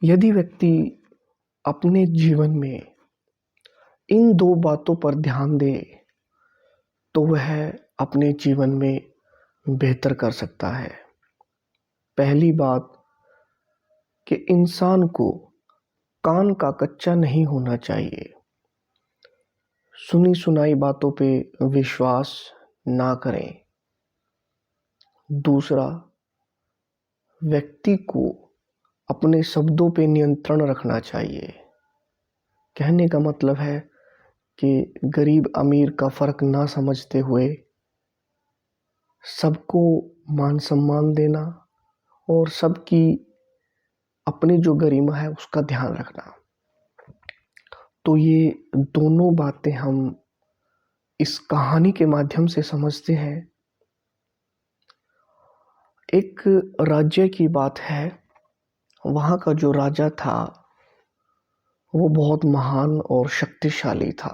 यदि व्यक्ति अपने जीवन में इन दो बातों पर ध्यान दे तो वह अपने जीवन में बेहतर कर सकता है। पहली बात कि इंसान को कान का कच्चा नहीं होना चाहिए। सुनी सुनाई बातों पे विश्वास ना करें। दूसरा, व्यक्ति को अपने शब्दों पे नियंत्रण रखना चाहिए। कहने का मतलब है कि गरीब अमीर का फर्क ना समझते हुए सबको मान सम्मान देना और सबकी अपनी जो गरिमा है उसका ध्यान रखना। तो ये दोनों बातें हम इस कहानी के माध्यम से समझते हैं। एक राज्य की बात है। वहाँ का जो राजा था वो बहुत महान और शक्तिशाली था।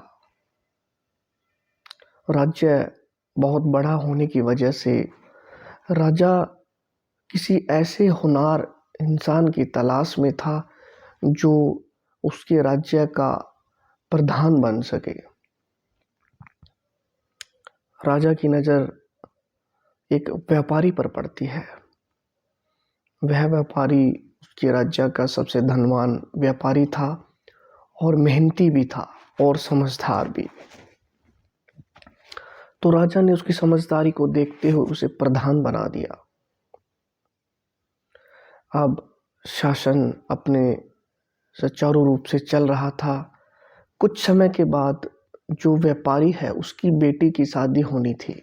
राज्य बहुत बड़ा होने की वजह से राजा किसी ऐसे होनहार इंसान की तलाश में था जो उसके राज्य का प्रधान बन सके। राजा की नज़र एक व्यापारी पर पड़ती है। वह व्यापारी उसके राज्य का सबसे धनवान व्यापारी था और मेहनती भी था और समझदार भी। तो राजा ने उसकी समझदारी को देखते हुए उसे प्रधान बना दिया। अब शासन अपने सुचारू रूप से चल रहा था। कुछ समय के बाद जो व्यापारी है उसकी बेटी की शादी होनी थी।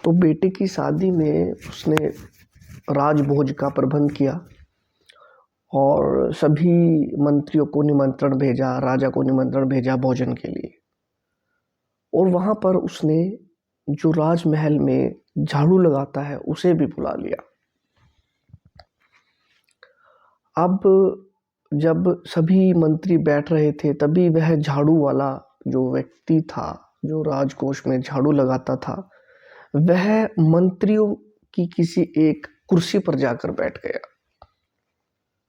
तो बेटी की शादी में उसने राजभोज का प्रबंध किया और सभी मंत्रियों को निमंत्रण भेजा, राजा को निमंत्रण भेजा भोजन के लिए। और वहाँ पर उसने जो राजमहल में झाड़ू लगाता है उसे भी बुला लिया। अब जब सभी मंत्री बैठ रहे थे तभी वह झाड़ू वाला जो व्यक्ति था, जो राजकोष में झाड़ू लगाता था, वह मंत्रियों की किसी एक कुर्सी पर जाकर बैठ गया।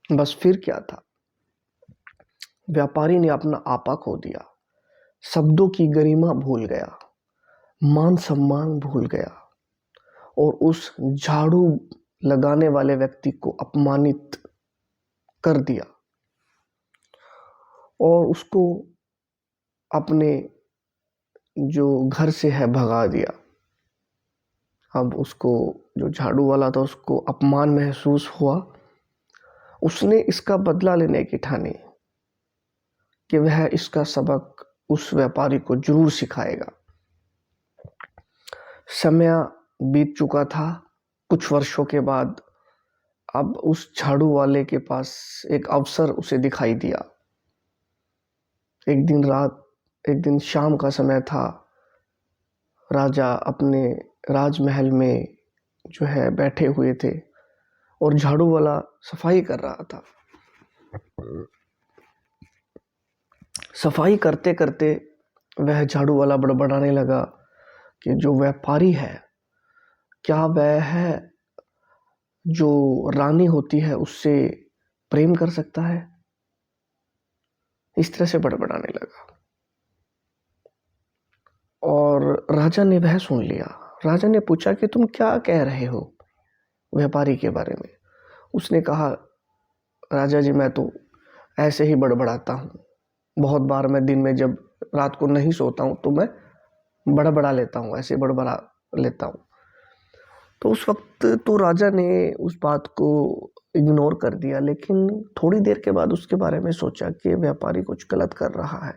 बस फिर क्या था, व्यापारी ने अपना आपा खो दिया, शब्दों की गरिमा भूल गया, मान सम्मान भूल गया और उस झाड़ू लगाने वाले व्यक्ति को अपमानित कर दिया और उसको अपने जो घर से है भगा दिया। अब उसको जो झाड़ू वाला था उसको अपमान महसूस हुआ। उसने इसका बदला लेने की ठानी कि वह इसका सबक उस व्यापारी को जरूर सिखाएगा। समय बीत चुका था। कुछ वर्षों के बाद अब उस झाड़ू वाले के पास एक अवसर उसे दिखाई दिया। एक दिन शाम का समय था। राजा अपने राजमहल में जो है बैठे हुए थे और झाड़ू वाला सफाई कर रहा था। सफाई करते करते वह झाड़ू वाला बड़बड़ाने लगा कि जो व्यापारी है, क्या वह है जो रानी होती है उससे प्रेम कर सकता है? इस तरह से बड़बड़ाने लगा और राजा ने वह सुन लिया। राजा ने पूछा कि तुम क्या कह रहे हो व्यापारी के बारे में? उसने कहा, राजा जी मैं तो ऐसे ही बड़बड़ाता हूँ। बहुत बार मैं दिन में जब रात को नहीं सोता हूँ तो मैं बड़बड़ा लेता हूँ, ऐसे बड़बड़ा लेता हूँ। तो उस वक्त तो राजा ने उस बात को इग्नोर कर दिया, लेकिन थोड़ी देर के बाद उसके बारे में सोचा कि व्यापारी कुछ गलत कर रहा है।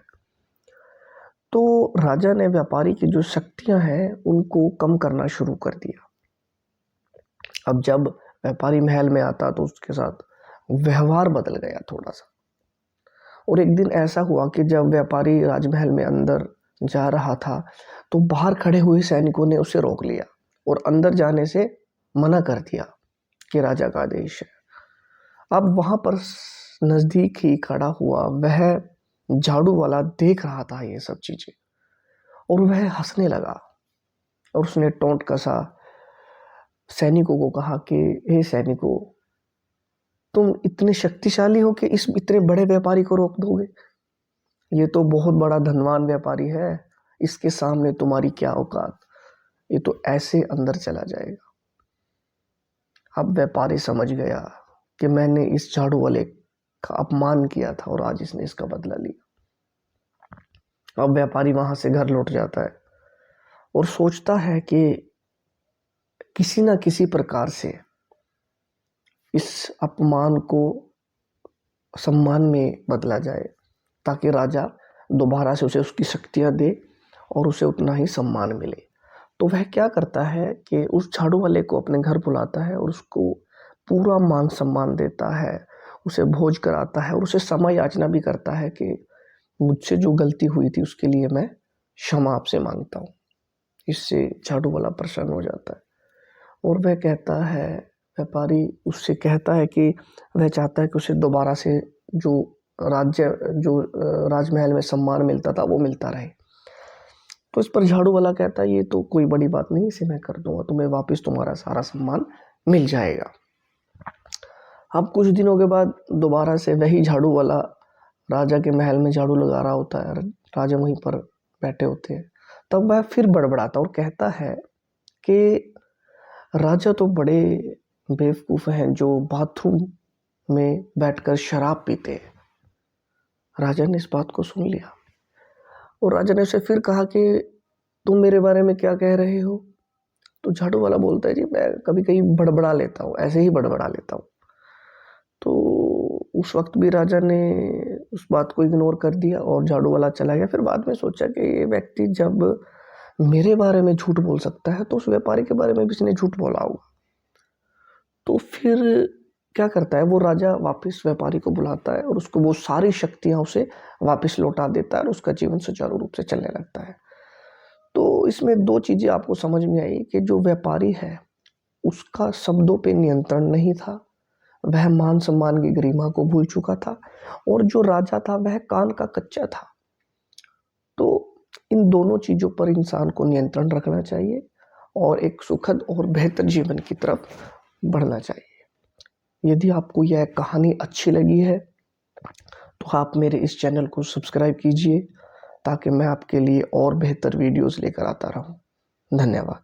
तो राजा ने व्यापारी की जो शक्तियां हैं उनको कम करना शुरू कर दिया। अब जब व्यापारी महल में आता तो उसके साथ व्यवहार बदल गया थोड़ा सा। और एक दिन ऐसा हुआ कि जब व्यापारी राजमहल में अंदर जा रहा था तो बाहर खड़े हुए सैनिकों ने उसे रोक लिया और अंदर जाने से मना कर दिया कि राजा का आदेश है। अब वहां पर नजदीक ही खड़ा हुआ वह झाड़ू वाला देख रहा था ये सब चीजें और वह हंसने लगा और उसने टोंट कसा, सैनिकों को कहा कि हे सैनिकों, तुम इतने शक्तिशाली हो कि इस इतने बड़े व्यापारी को रोक दोगे? ये तो बहुत बड़ा धनवान व्यापारी है, इसके सामने तुम्हारी क्या औकात? ये तो ऐसे अंदर चला जाएगा। अब व्यापारी समझ गया कि मैंने इस झाड़ू वाले का अपमान किया था और आज इसने इसका बदला लिया। अब व्यापारी वहां से घर लौट जाता है और सोचता है कि किसी ना किसी प्रकार से इस अपमान को सम्मान में बदला जाए, ताकि राजा दोबारा से उसे उसकी शक्तियां दे और उसे उतना ही सम्मान मिले। तो वह क्या करता है कि उस झाड़ू वाले को अपने घर बुलाता है और उसको पूरा मान सम्मान देता है, उसे भोज कराता है और उसे क्षमा याचना भी करता है कि मुझसे जो गलती हुई थी उसके लिए मैं क्षमा आपसे मांगता हूँ। इससे झाड़ू वाला प्रसन्न हो जाता है और वह कहता है, व्यापारी उससे कहता है कि वह चाहता है कि उसे दोबारा से जो राजमहल में सम्मान मिलता था वो मिलता रहे। तो इस पर झाड़ू वाला कहता है, ये तो कोई बड़ी बात नहीं, इसे मैं कर दूंगा, तुम्हें वापस तुम्हारा सारा सम्मान मिल जाएगा। अब कुछ दिनों के बाद दोबारा से वही झाड़ू वाला राजा के महल में झाड़ू लगा रहा होता है, राजा वहीं पर बैठे होते हैं। तब वह फिर बड़बड़ाता और कहता है कि राजा तो बड़े बेवकूफ़ हैं जो बाथरूम में बैठकर शराब पीते हैं। राजा ने इस बात को सुन लिया और राजा ने उसे फिर कहा कि तुम मेरे बारे में क्या कह रहे हो? तो झाड़ू वाला बोलता है, जी मैं कभी कभी बड़बड़ा लेता हूँ, ऐसे ही बड़बड़ा लेता हूँ। तो उस वक्त भी राजा ने उस बात को इग्नोर कर दिया और झाड़ू वाला चला गया। फिर बाद में सोचा कि ये व्यक्ति जब मेरे बारे में झूठ बोल सकता है तो उस व्यापारी के बारे में भी इसने झूठ बोला होगा। तो फिर क्या करता है, वो राजा वापस व्यापारी को बुलाता है और उसको वो सारी शक्तियां उसे वापस लौटा देता है और उसका जीवन सुचारू रूप से चलने लगता है। तो इसमें दो चीजें आपको समझ में आई कि जो व्यापारी है उसका शब्दों पे नियंत्रण नहीं था, वह मान सम्मान की गरिमा को भूल चुका था, और जो राजा था वह कान का कच्चा था। तो इन दोनों चीजों पर इंसान को नियंत्रण रखना चाहिए और एक सुखद और बेहतर जीवन की तरफ बढ़ना चाहिए। यदि आपको यह कहानी अच्छी लगी है तो आप मेरे इस चैनल को सब्सक्राइब कीजिए ताकि मैं आपके लिए और बेहतर वीडियोस लेकर आता रहूं। धन्यवाद।